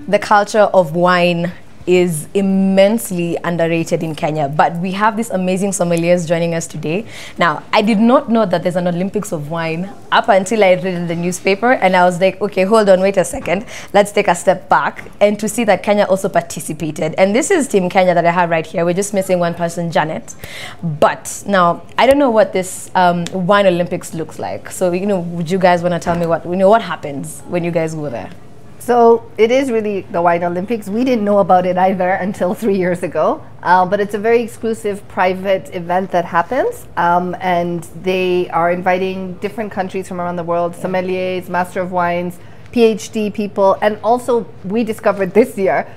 the culture of wine is immensely underrated in Kenya, but we have these amazing sommeliers joining us today. Now, I did not know that there's an Olympics of wine up until I read in the newspaper, and I was like, okay, hold on, wait a second. Let's take a step back and to see that Kenya also participated. And this is Team Kenya that I have right here. We're just missing one person, Janet. But now, I don't know what this wine Olympics looks like. So, would you guys want to tell me what happens when you guys go there? So it is really the Wine Olympics. We didn't know about it either until 3 years ago, but it's a very exclusive private event that happens, and they are inviting different countries from around the world, sommeliers, master of wines, PhD people, and also we discovered this year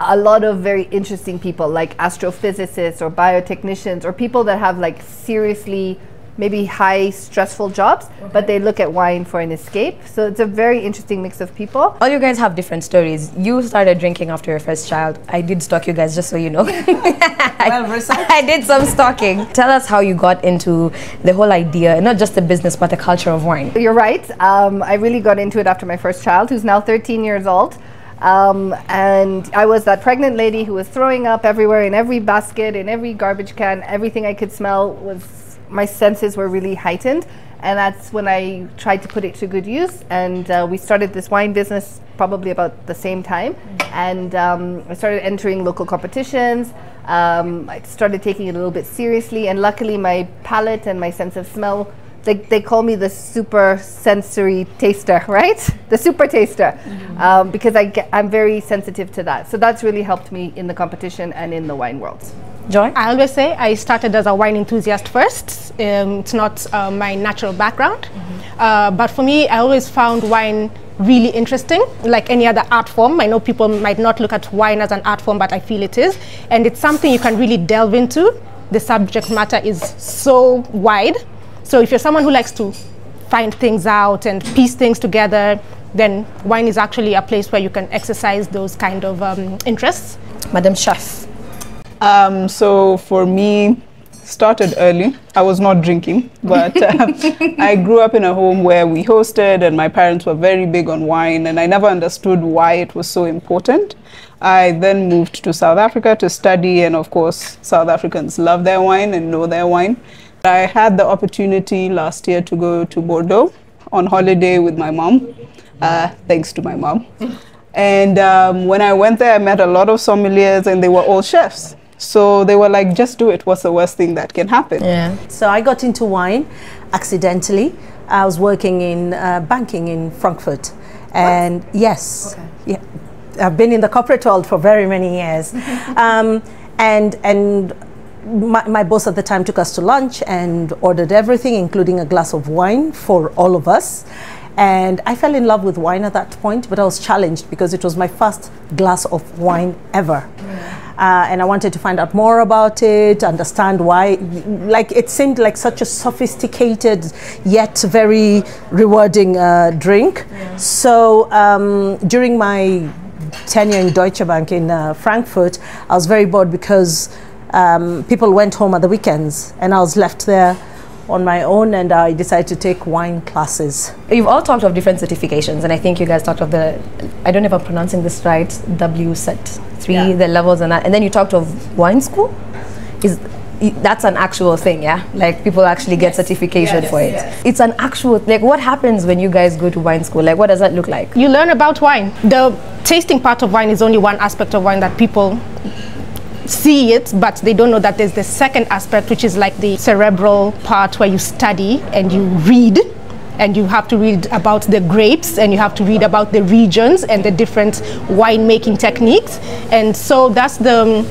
a lot of very interesting people like astrophysicists or biotechnicians or people that have like seriously maybe high stressful jobs, but they look at wine for an escape. So it's a very interesting mix of people. All you guys have different stories. You started drinking after your first child. I did stalk you guys, just so you know. I did some stalking. Tell us how you got into the whole idea, not just the business, but the culture of wine. You're right. I really got into it after my first child, who's now 13 years old. And I was that pregnant lady who was throwing up everywhere, in every basket, in every garbage can. Everything I could smell was, my senses were really heightened, and that's when I tried to put it to good use. And we started this wine business probably about the same time, and I started entering local competitions. I started taking it a little bit seriously, and luckily my palate and my sense of smell, they call me the super sensory taster, right? The super taster, because I'm very sensitive to that. So that's really helped me in the competition and in the wine world. Joy? I always say I started as a wine enthusiast first. It's not my natural background. But for me, I always found wine really interesting, like any other art form. I know people might not look at wine as an art form, but I feel it is. And it's something you can really delve into. The subject matter is so wide. So if you're someone who likes to find things out and piece things together, then wine is actually a place where you can exercise those kind of interests. Madam Chef. So for me, started early. I was not drinking, but I grew up in a home where we hosted and my parents were very big on wine, and I never understood why it was so important. I then moved to South Africa to study, and of course, South Africans love their wine and know their wine. I had the opportunity last year to go to Bordeaux on holiday with my mom, thanks to my mom. And when I went there, I met a lot of sommeliers, and they were all chefs. So they were like, just do it. What's the worst thing that can happen? Yeah. So I got into wine accidentally. I was working in banking in Frankfurt. And yes, okay. Yeah, I've been in the corporate world for very many years. And my boss at the time took us to lunch and ordered everything, including a glass of wine for all of us. And I fell in love with wine at that point, but I was challenged because it was my first glass of wine ever. Yeah. And I wanted to find out more about it, understand why. Like, it seemed like such a sophisticated yet very rewarding drink. Yeah. So during my tenure in Deutsche Bank in Frankfurt, I was very bored because people went home at the weekends and I was left there on my own, and I decided to take wine classes. You've all talked of different certifications, and I think you guys talked of the, I don't know if I'm pronouncing this right, WSET 3, yeah. The levels and that, and then you talked of wine school. That's an actual thing, yeah? Like, people actually get certification for it. Yes. It's an actual, like, what happens when you guys go to wine school? Like, what does that look like? You learn about wine. The tasting part of wine is only one aspect of wine that people see it, but they don't know that there's the second aspect, which is like the cerebral part where you study and you read, and you have to read about the grapes, and you have to read about the regions and the different winemaking techniques. And so that's the,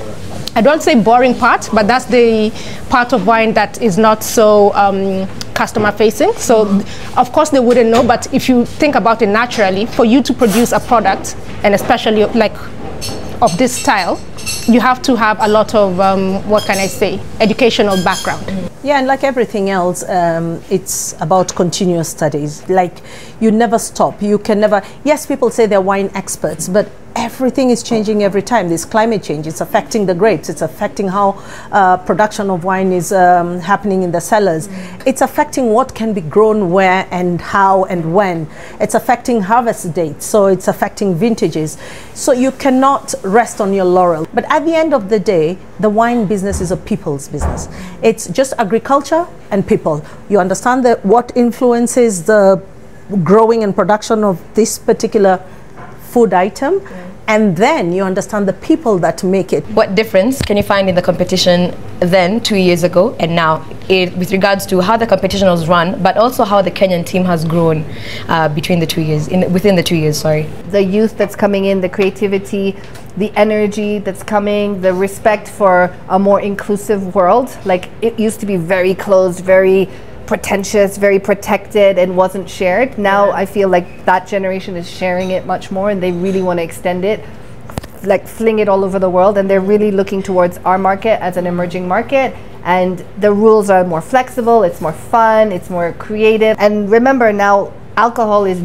I don't say boring part, but that's the part of wine that is not so customer facing. So of course they wouldn't know, but if you think about it naturally, for you to produce a product, and especially like of this style, you have to have a lot of, what can I say, educational background. Yeah, and like everything else, it's about continuous studies. Like, you never stop. You can never, yes, people say they're wine experts, but everything is changing every time. There's climate change. It's affecting the grapes. It's affecting how production of wine is happening in the cellars. It's affecting what can be grown where and how and when. It's affecting harvest dates. So it's affecting vintages. So you cannot rest on your laurel. But at the end of the day, the wine business is a people's business. It's just agriculture and people. You understand that what influences the growing and production of this particular food item, and then you understand the people that make it. What difference can you find in the competition then 2 years ago and now, with regards to how the competition was run, but also how the Kenyan team has grown between the 2 years, within the 2 years, sorry? The youth that's coming in, the creativity, the energy that's coming, the respect for a more inclusive world. Like, it used to be very closed, very pretentious, very protected, and wasn't shared. Now I feel like that generation is sharing it much more, and they really want to extend it, like fling it all over the world, and they're really looking towards our market as an emerging market. And the rules are more flexible, it's more fun, it's more creative. And remember, now alcohol is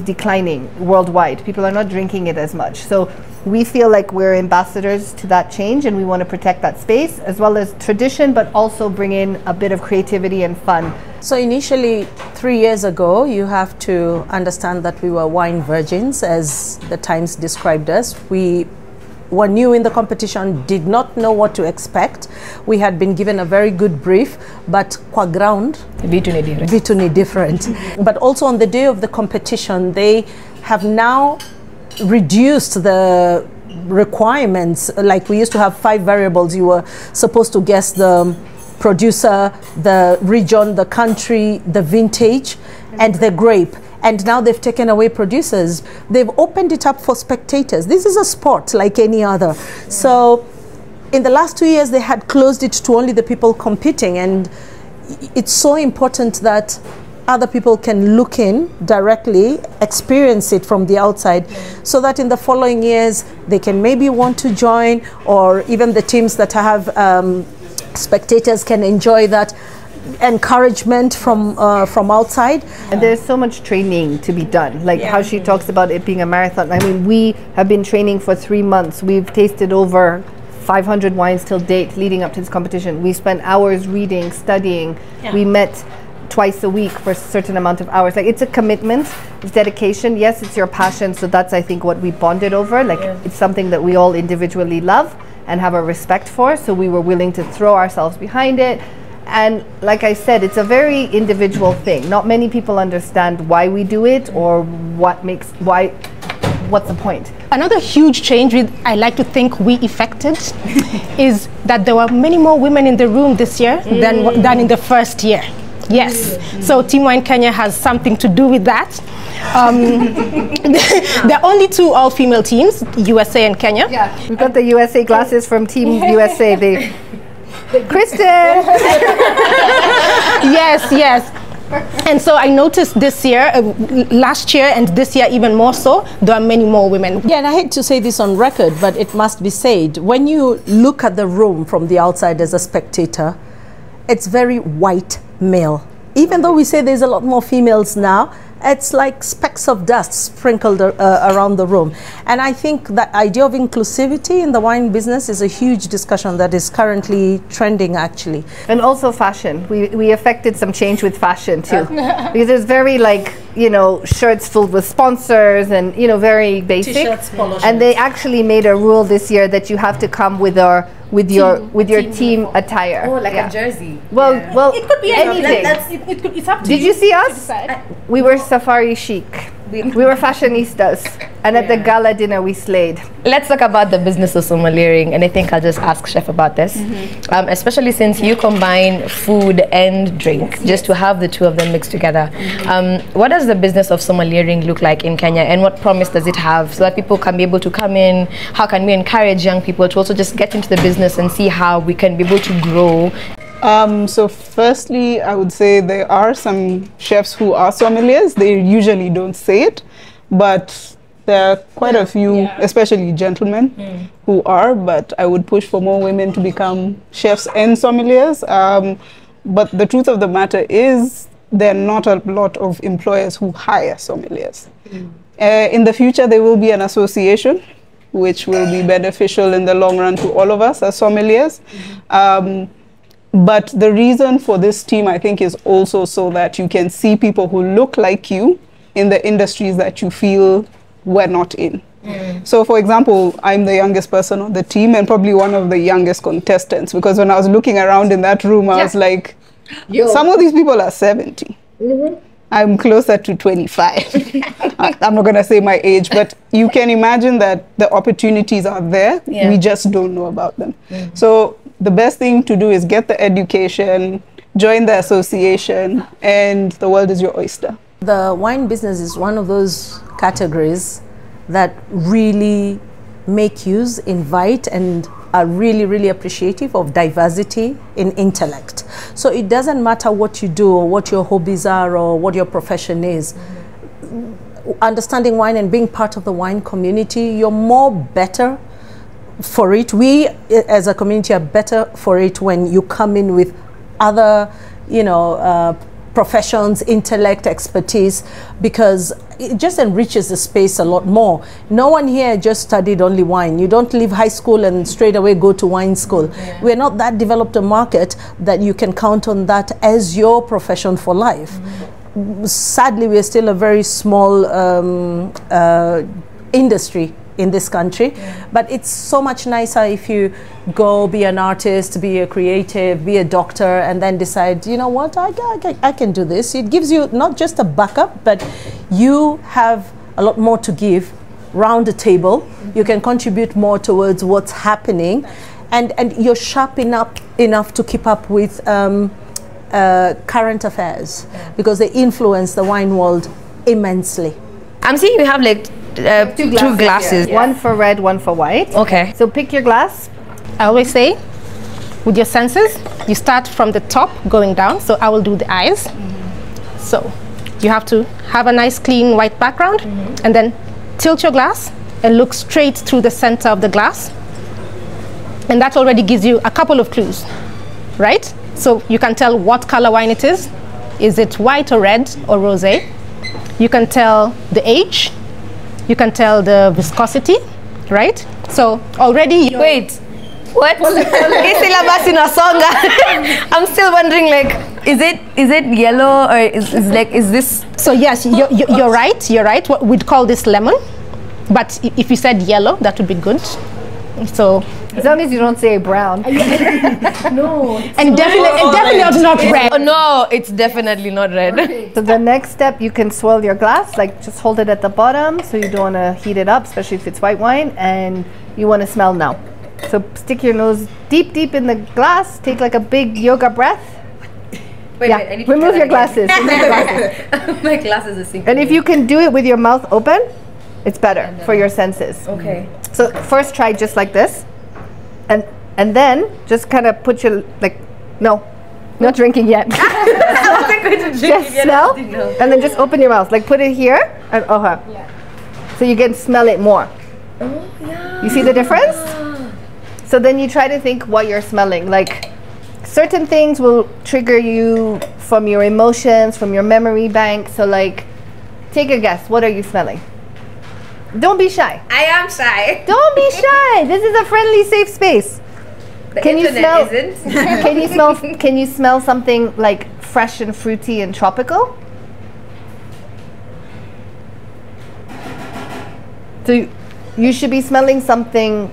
declining worldwide. People are not drinking it as much. So we feel like we're ambassadors to that change, and we want to protect that space as well as tradition, but also bring in a bit of creativity and fun. So initially, 3 years ago, you have to understand that we were wine virgins, as the Times described us. We were new in the competition, did not know what to expect. We had been given a very good brief, but qua ground, vituni different. But also on the day of the competition, they have now reduced the requirements. Like, we used to have 5 variables. You were supposed to guess the producer, the region, the country, the vintage, and the grape. And now they've taken away producers. They've opened it up for spectators. This is a sport like any other. So in the last 2 years, they had closed it to only the people competing. And it's so important that other people can look in directly, experience it from the outside, so that in the following years, they can maybe want to join, or even the teams that have spectators can enjoy that encouragement from outside. And there's so much training to be done, like how she talks about it being a marathon. I mean, we have been training for 3 months. We've tasted over 500 wines till date leading up to this competition. We spent hours reading, studying. We met twice a week for a certain amount of hours. Like, it's a commitment, it's dedication. Yes, it's your passion. So that's, I think, what we bonded over. Like, it's something that we all individually love and have a respect for. So we were willing to throw ourselves behind it. And like I said, it's a very individual thing. Not many people understand why we do it, or what's the point. Another huge change I like to think we effected is that there were many more women in the room this year than in the first year. Yes, so Team Wine Kenya has something to do with that. There are only 2 all-female teams, USA and Kenya. Yeah, we've got the USA glasses from Team USA. Kristen! Yes. And so I noticed this year, last year and this year even more so, there are many more women. Yeah, and I hate to say this on record, but it must be said. When you look at the room from the outside as a spectator, it's very white male. Even though we say there's a lot more females now, it's like specks of dust sprinkled around the room. And I think that idea of inclusivity in the wine business is a huge discussion that is currently trending, actually. And also fashion. We affected some change with fashion too. Because it's very, like, you know, shirts filled with sponsors and, you know, very basic. T-shirts, polo shirts. And they actually made a rule this year that you have to come with your team attire. Oh, like a jersey. Well, It could be anything. It's up to Did you see us? We were safari chic. We were fashionistas. And at the gala dinner, we slayed. Let's talk about the business of sommeliering, and I think I'll just ask Chef about this, especially since you combine food and drinks, just to have the 2 of them mixed together. What does the business of sommeliering look like in Kenya, and what promise does it have, so that people can be able to come in? How can we encourage young people to also just get into the business and see how we can be able to grow? So firstly, I would say there are some chefs who are sommeliers. They usually don't say it, but there are quite a few, especially gentlemen, who are, but I would push for more women to become chefs and sommeliers. But the truth of the matter is there are not a lot of employers who hire sommeliers. In the future, there will be an association which will be beneficial in the long run to all of us as sommeliers. But the reason for this team, I think, is also so that you can see people who look like you in the industries that you feel we're not in. So, for example, I'm the youngest person on the team and probably one of the youngest contestants, because when I was looking around in that room, I was like, some of these people are 70. I'm closer to 25. I'm not going to say my age, but you can imagine that the opportunities are there. We just don't know about them. So the best thing to do is get the education, join the association, and the world is your oyster. The wine business is one of those categories that really make use, invite, and are really, really appreciative of diversity in intellect. So it doesn't matter what you do or what your hobbies are or what your profession is. Understanding wine and being part of the wine community, you're more better for it. We as a community are better for it when you come in with other, professions, intellect, expertise, because it just enriches the space a lot more. No one here just studied only wine. You don't leave high school and straight away go to wine school. We're not that developed a market that you can count on that as your profession for life. Sadly, we're still a very small industry in this country, but it's so much nicer if you go be an artist, be a creative, be a doctor, and then decide, you know what, I can do this. It gives you not just a backup, but you have a lot more to give round the table. You can contribute more towards what's happening, and you're sharp enough to keep up with current affairs, because they influence the wine world immensely. I'm seeing you have like two glasses. One for red, one for white. Okay. So pick your glass. I always say, with your senses, you start from the top going down. So I will do the eyes. So you have to have a nice clean white background, and then tilt your glass and look straight through the center of the glass. And that already gives you a couple of clues, right? So you can tell what color wine it is. Is it white or red or rosé? You can tell the age. You can tell the viscosity, right? So already wait, what? I'm still wondering, like, is it yellow or is this? So yes, you're right. You're right. We'd call this lemon, but if you said yellow, that would be good. So as long as you don't say brown. No. And definitely not red. Oh no, it's definitely not red. Okay. So the next step, you can swirl your glass, like just hold it at the bottom, so you don't want to heat it up, especially if it's white wine, and you want to smell now. So stick your nose deep in the glass, take like a big yoga breath. Wait, I need to remove your glasses. My glasses are sinking. And if you can do it with your mouth open, it's better for your senses. Okay. So first try just like this, and then just kind of put your, like, no, not drinking yet. Just smell, and then just open your mouth, like put it here, and so you can smell it more. Oh yeah. You see the difference? So then you try to think what you're smelling. Like certain things will trigger you from your emotions, from your memory bank. So like, take a guess. What are you smelling? Don't be shy. I am shy. Don't be shy. This is a friendly, safe space. Can you smell? Can you smell something like fresh and fruity and tropical? So you should be smelling something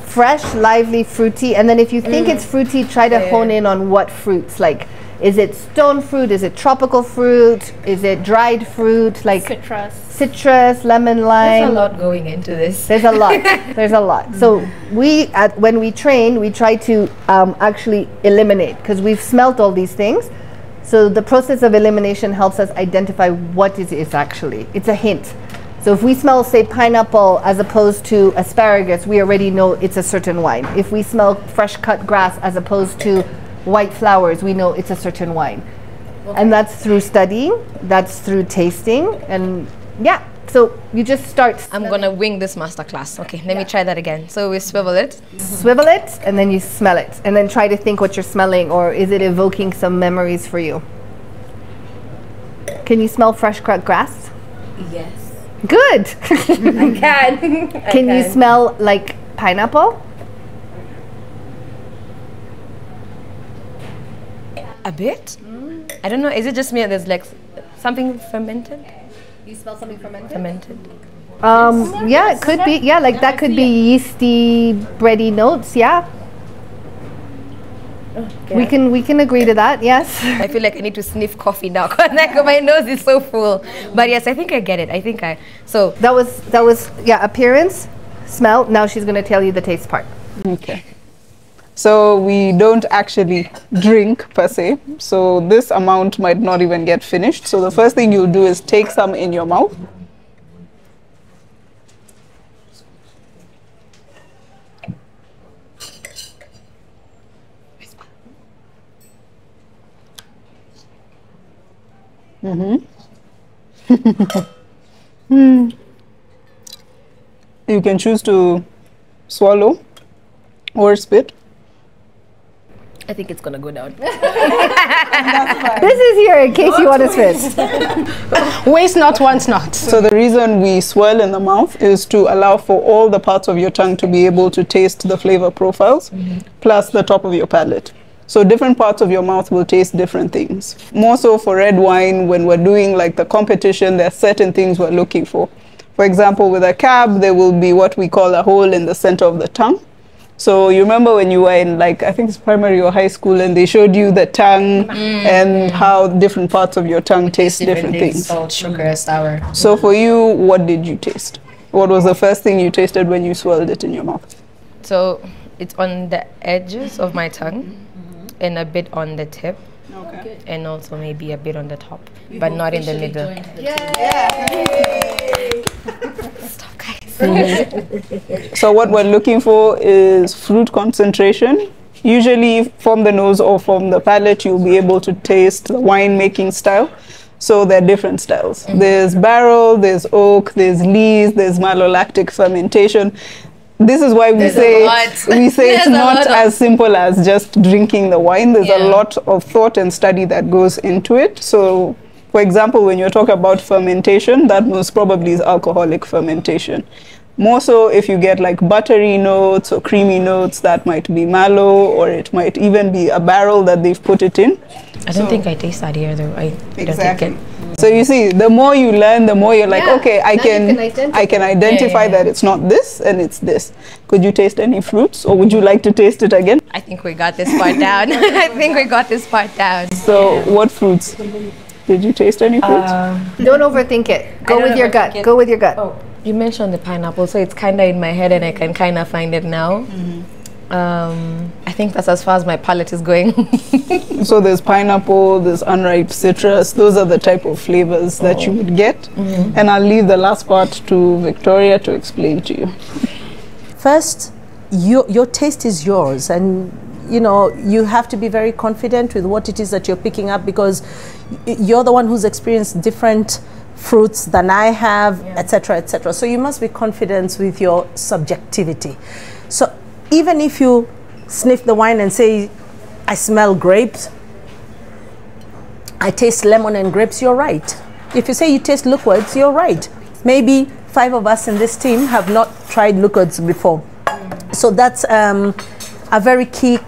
fresh, lively, fruity, and then if you think it's fruity, try to hone in on what fruits. Like, is it stone fruit? Is it tropical fruit? Is it dried fruit? Like citrus, lemon, lime. There's a lot going into this. There's a lot. There's a lot. So when we train, we try to actually eliminate, because we've smelt all these things. So the process of elimination helps us identify what it is actually. It's a hint. So if we smell, say, pineapple as opposed to asparagus, we already know it's a certain wine. If we smell fresh cut grass as opposed to white flowers, we know it's a certain wine. Okay. And that's through studying, that's through tasting, and yeah. So you just start. I'm gonna wing this masterclass. Okay, let me try that again. So we swivel it. Swivel it, and then you smell it. And then try to think what you're smelling, or is it evoking some memories for you? Can you smell fresh cut grass? Yes. Good. I can. Can you smell like pineapple? A bit? I don't know. Is it just me? There's like something fermented? You smell something fermented? Fermented. Yeah, it could be. Yeah, like that could be yeasty, bready notes. Yeah. We can agree to that. Yes. I feel like I need to sniff coffee now because like my nose is so full. But yes, I think I get it. So that was yeah, appearance, smell. Now she's gonna tell you the taste part. Okay. So we don't actually drink per se. So this amount might not even get finished. So the first thing you'll do is take some in your mouth. You can choose to swallow or spit. I think it's gonna go down. This is here in case you want to spit. Waste not, wants not. So the reason we swirl in the mouth is to allow for all the parts of your tongue to be able to taste the flavor profiles, plus the top of your palate. So different parts of your mouth will taste different things. More so for red wine, when we're doing like the competition, there are certain things we're looking for. For example, with a cab, there will be what we call a hole in the center of the tongue. So you remember when you were in like, I think it's primary or high school, and they showed you the tongue and how different parts of your tongue taste different things. Salt, sugar, sour. So for you, what did you taste? What was the first thing you tasted when you swirled it in your mouth? So it's on the edges of my tongue and a bit on the tip. Okay. And also maybe a bit on the top, but not in the middle. Stop, guys. So what we're looking for is fruit concentration. Usually from the nose or from the palate, you'll be able to taste the wine making style. So there are different styles. There's barrel, there's oak, there's lees, there's malolactic fermentation. This is why we say it's not as simple as just drinking the wine. There's a lot of thought and study that goes into it. So, for example, when you're talking about fermentation, that most probably is alcoholic fermentation. More so if you get like buttery notes or creamy notes, that might be mallow, or it might even be a barrel that they've put it in. I don't think I taste that here though. I don't think it. So you see, the more you learn, the more you're like, okay, I can identify that it's not this and it's this. Could you taste any fruits, or would you like to taste it again? I think we got this part down. I think we got this part down. So what fruits? Did you taste any fruits? Don't overthink it. Go with your gut. Go with your gut. Oh, you mentioned the pineapple, so it's kind of in my head and I can kind of find it now. I think that's as far as my palate is going. So there's pineapple, there's unripe citrus. Those are the type of flavors that you would get. And I'll leave the last part to Victoria to explain to you. First, your taste is yours, and you know you have to be very confident with what it is that you're picking up, because you're the one who's experienced different fruits than I have, etc., etc. So you must be confident with your subjectivity. So even if you sniff the wine and say, I smell grapes, I taste lemon and grapes, you're right. If you say you taste liquids, you're right. Maybe 5 of us in this team have not tried liquids before. So that's a very key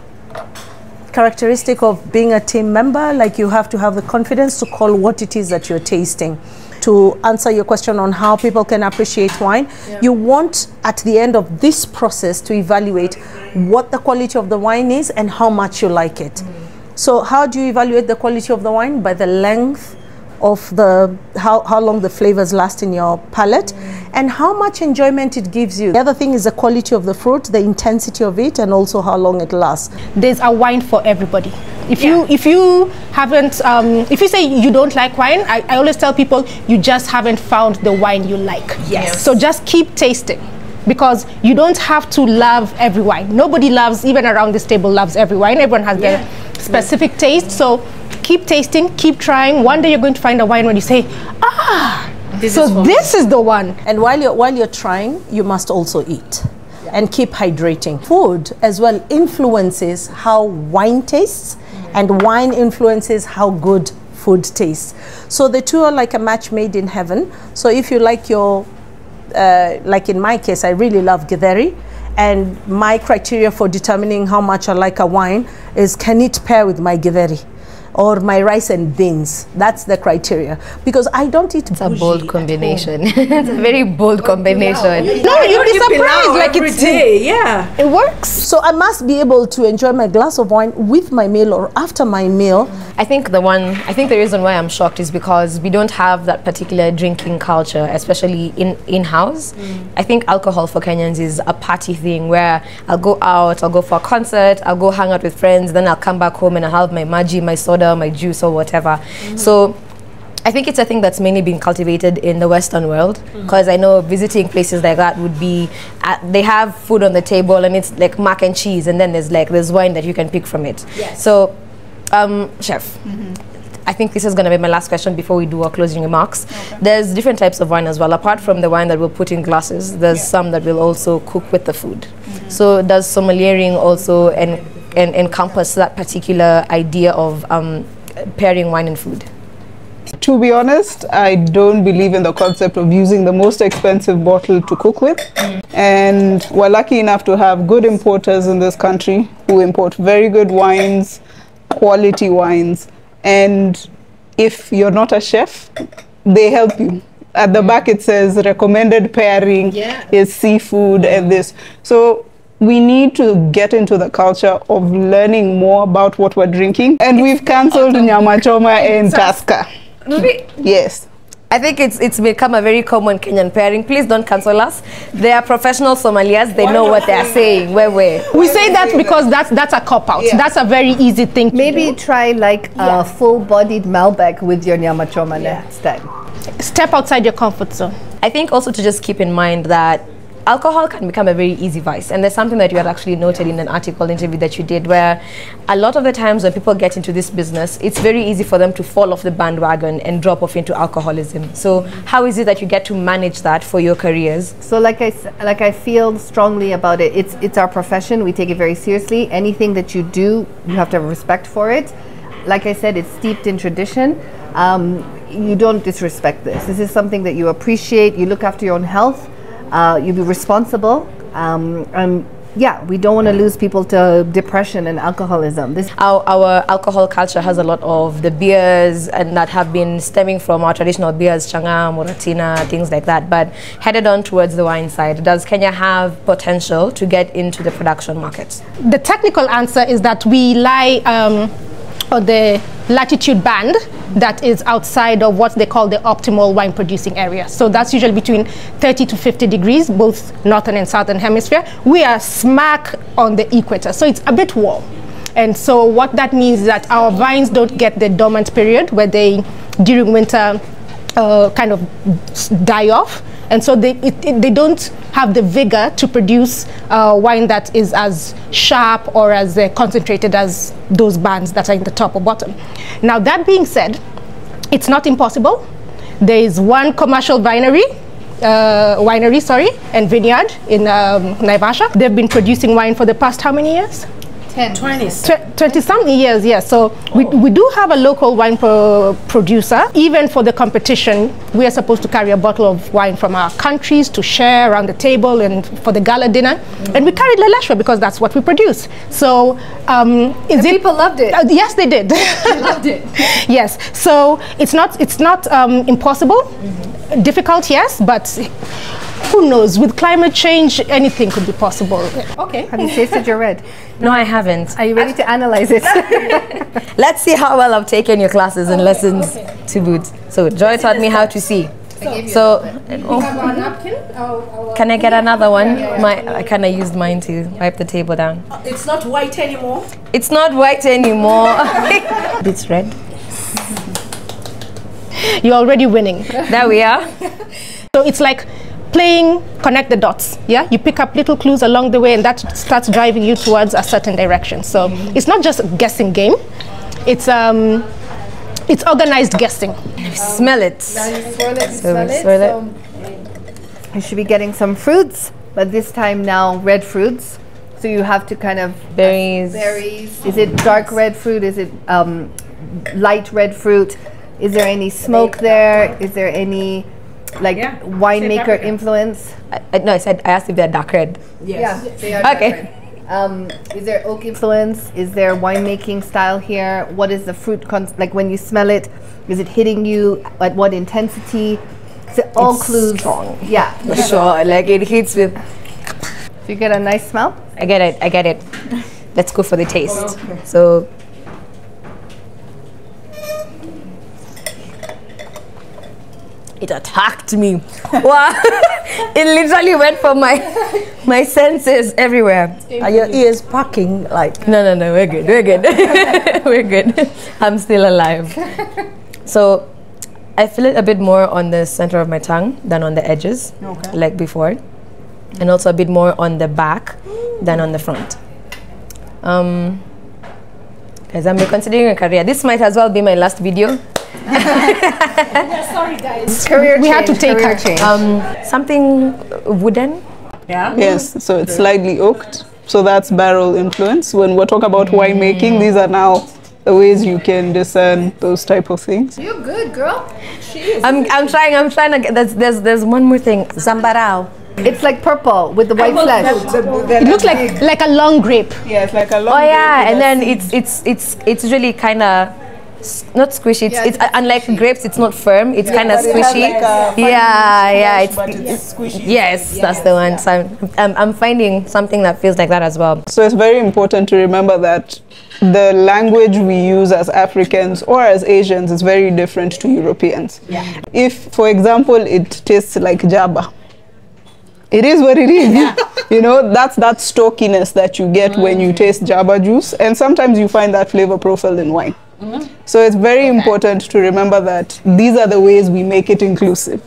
characteristic of being a team member. Like, you have to have the confidence to call what it is that you're tasting. To answer your question on how people can appreciate wine, you want at the end of this process to evaluate what the quality of the wine is and how much you like it. So how do you evaluate the quality of the wine? By the length of the, how long the flavors last in your palate and how much enjoyment it gives you. The other thing is the quality of the fruit, the intensity of it, and also how long it lasts. There's a wine for everybody. If you haven't, if you say you don't like wine, I always tell people you just haven't found the wine you like. Yes. So just keep tasting, because you don't have to love every wine. Nobody loves, even around this table, loves every wine. Everyone has their specific taste. So keep tasting, keep trying. One day you're going to find a wine when you say, this is the one. And while you're trying, you must also eat and keep hydrating. Food as well influences how wine tastes, and wine influences how good food tastes. So the two are like a match made in heaven. So if you like your, like in my case, I really love githeri. And my criteria for determining how much I like a wine is, can it pair with my githeri or my rice and beans? That's the criteria, because I don't eat. It's a bold combination. It's a very bold combination. No, you'd be surprised. Like every day. Yeah, it works. So I must be able to enjoy my glass of wine with my meal or after my meal. I think the reason why I'm shocked is because we don't have that particular drinking culture, especially in-house. I think alcohol for Kenyans is a party thing where I'll go out, I'll go for a concert, I'll go hang out with friends, then I'll come back home and I'll have my maji, my soda, my juice or whatever. So I think it's a thing that's mainly been cultivated in the Western world, because I know visiting places like that would be, they have food on the table and it's like mac and cheese, and then there's wine that you can pick from it. Yes. So, Chef, I think this is going to be my last question before we do our closing remarks. Okay. There's different types of wine as well. Apart from the wine that we'll put in glasses, there's some that will also cook with the food. So does sommeliering also encompass that particular idea of pairing wine and food? To be honest, I don't believe in the concept of using the most expensive bottle to cook with. And we're lucky enough to have good importers in this country who import very good wines, quality wines. And if you're not a chef, they help you. At the back it says recommended pairing is seafood and this. So we need to get into the culture of learning more about what we're drinking. And we've cancelled nyama choma and Tusker. Yes. I think it's become a very common Kenyan pairing. Please don't cancel us. They are professional sommeliers. They know what they are saying. We say that because that's a cop-out. Yeah. That's a very easy thing to Maybe try like a full-bodied Malbec with your nyama choma next time. Step outside your comfort zone. I think also to just keep in mind that alcohol can become a very easy vice, and there's something that you had actually noted in an article interview that you did, where a lot of the times when people get into this business, it's very easy for them to fall off the bandwagon and drop off into alcoholism. So how is it that you get to manage that for your careers? So like I feel strongly about it. It's our profession. We take it very seriously. Anything that you do, you have to have respect for it. Like I said, it's steeped in tradition. You don't disrespect this. This is something that you appreciate. You look after your own health. You be responsible. Yeah, we don't want to lose people to depression and alcoholism. Our alcohol culture has a lot of the beers and that have been stemming from our traditional beers, changa, moratina, things like that. But headed on towards the wine side, does Kenya have potential to get into the production markets? The technical answer is that we lie on the latitude band that is outside of what they call the optimal wine producing area. So that's usually between 30 to 50 degrees, both northern and southern hemisphere. We are smack on the equator, so it's a bit warm. And so what that means is that our vines don't get the dormant period where they, during winter, kind of die off. And so they don't have the vigor to produce wine that is as sharp or as concentrated as those bands that are in the top or bottom. Now, that being said, it's not impossible. There is one commercial winery and vineyard in Naivasha. They've been producing wine for the past how many years? 20-something years, yes. So we do have a local wine producer. Even for the competition, we are supposed to carry a bottle of wine from our countries to share around the table and for the gala dinner. And we carried Leleshwa because that's what we produce. So people loved it. Yes, they did. They loved it. Yes. So it's not impossible. Difficult, yes, but who knows? With climate change, anything could be possible. Okay. Have you tasted your red? No, I haven't. Are you ready to analyze it? Let's see how well I've taken your classes and lessons to boot. So Joy taught me how to see. So, can I get another one? I kind of used mine to wipe the table down. It's not white anymore. It's not white anymore. It's red. You're already winning. There we are. So it's like playing connect the dots. Yeah, you pick up little clues along the way, and that starts driving you towards a certain direction. So it's not just a guessing game. It's organized guessing. Smell it. Now you swirl it. You should be getting some fruits, but this time now red fruits. So you have to kind of berries. Is it dark red fruit? Is it light red fruit. Is there any smoke there? Is there any like winemaker influence? No, I asked if they're dark red. Yes. Yeah, they are. Okay. Is there oak influence? Is there winemaking style here? What is the fruit like when you smell it? Is it hitting you at what intensity? So all It's clues. strong. Yeah. For sure. Like it hits with. So you get a nice smell? I get it. I get it. Let's go for the taste. So. It attacked me. Wow. It literally went from my senses everywhere. Are your ears packing like? No, we're good. We're good. We're good. I'm still alive. So I feel it a bit more on the center of my tongue than on the edges, like before. And also a bit more on the back than on the front. Guys, I'm considering a career. This might as well be my last video. Sorry, guys. We had to take her change. Something wooden. Yeah. Yes, so it's slightly oaked. So that's barrel influence. When we're talking about winemaking, these are now the ways you can discern those type of things. You're good, girl. I'm trying to get. There's one more thing. Zambarao. It's like purple with the white flesh. It looks like a long grape. Yeah, it's like a long. Oh yeah, and then it's really kind of not squishy. It's unlike grapes. It's not firm. It's kind of but it has squishy. like a funny Yeah. but it's squishy. Yes, that's the one. So I'm finding something that feels like that as well. So it's very important to remember that the language we use as Africans or as Asians is very different to Europeans. Yeah. If, for example, it tastes like jaba, it is what it is. You know, that's that stokiness that you get when you taste jaba juice. And sometimes you find that flavor profile in wine. So it's very important to remember that these are the ways we make it inclusive.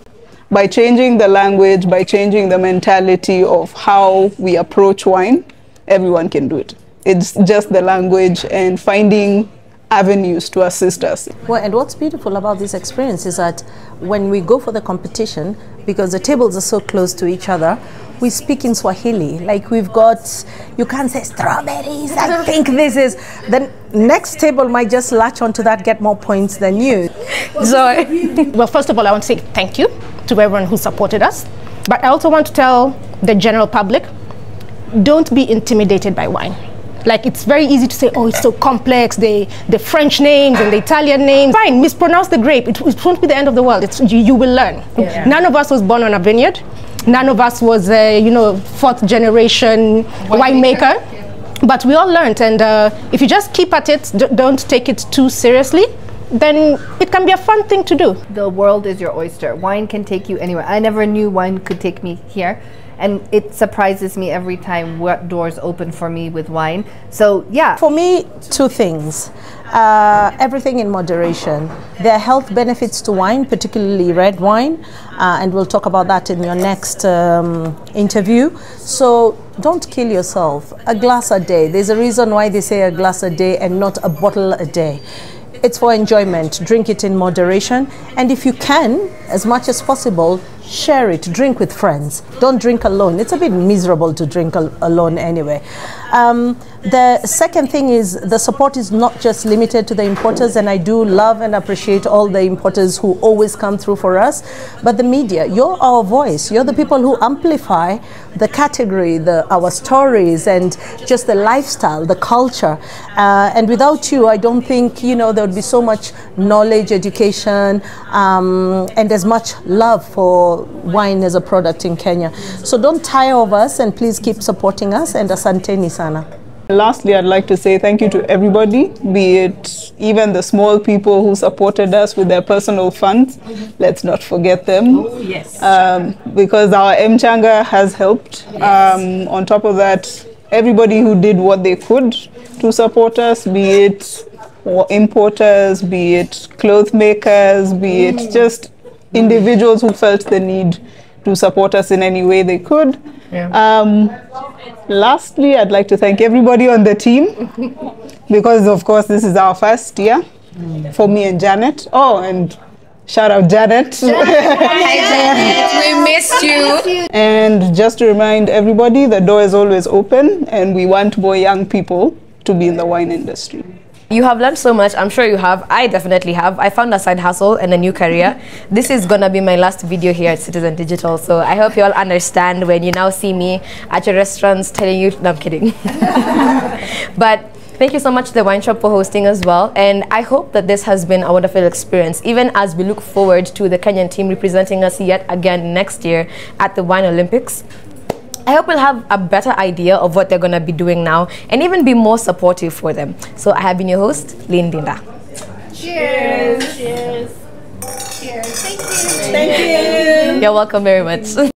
By changing the language, by changing the mentality of how we approach wine, everyone can do it. It's just the language and finding avenues to assist us. Well, and what's beautiful about this experience is that when we go for the competition, because the tables are so close to each other, we speak in Swahili. Like we've got, you can't say strawberries, I think this is. The next table might just latch onto that, get more points than you. Sorry. Well, first of all, I want to say thank you to everyone who supported us. But I also want to tell the general public, don't be intimidated by wine. Like it's very easy to say, oh, it's so complex, the French names and the Italian names. Fine, mispronounce the grape. It won't be the end of the world. You will learn. Yeah. None of us was born on a vineyard. None of us was, fourth generation winemaker. But we all learned. And if you just keep at it, don't take it too seriously, then it can be a fun thing to do. The world is your oyster. Wine can take you anywhere. I never knew wine could take me here. And it surprises me every time what doors open for me with wine. So yeah. For me, two things. Everything in moderation. There are health benefits to wine, particularly red wine, and we'll talk about that in your next interview. So don't kill yourself. A glass a day. There's a reason why they say a glass a day and not a bottle a day. It's for enjoyment. Drink it in moderation. And if you can, as much as possible, share it. Drink with friends. Don't drink alone. It's a bit miserable to drink alone anyway. The second thing is the support is not just limited to the importers, and I do love and appreciate all the importers who always come through for us, but the media, you're our voice. You're the people who amplify the category, our stories, and just the lifestyle, the culture. And without you, I don't think, there would be so much knowledge, education, and as much love for wine as a product in Kenya. So don't tire of us, and please keep supporting us, and asanteni sana. Lastly, I'd like to say thank you to everybody, be it even the small people who supported us with their personal funds. Let's not forget them. Oh, yes. Because our Mchanga has helped. Yes. On top of that, everybody who did what they could to support us, be it importers, be it cloth makers, be it just individuals who felt the need to support us in any way they could. Yeah. Lastly, I'd like to thank everybody on the team because, of course, this is our first year for me and Janet. Oh, and shout out Janet. Hi, Janet. We missed you. And just to remind everybody, the door is always open and we want more young people to be in the wine industry. You have learned so much. I'm sure you have. I definitely have. I found a side hustle and a new career. This is gonna be my last video here at Citizen Digital, so I hope you all understand when you now see me at your restaurants telling you, no, I'm kidding. But thank you so much to the wine shop for hosting as well, and I hope that this has been a wonderful experience, even as we look forward to the Kenyan team representing us yet again next year at the Wine Olympics. I hope we'll have a better idea of what they're going to be doing now and even be more supportive for them. So I have been your host, Lynn Dinda. Cheers. Cheers. Cheers. Thank you. Thank you. You're welcome very much.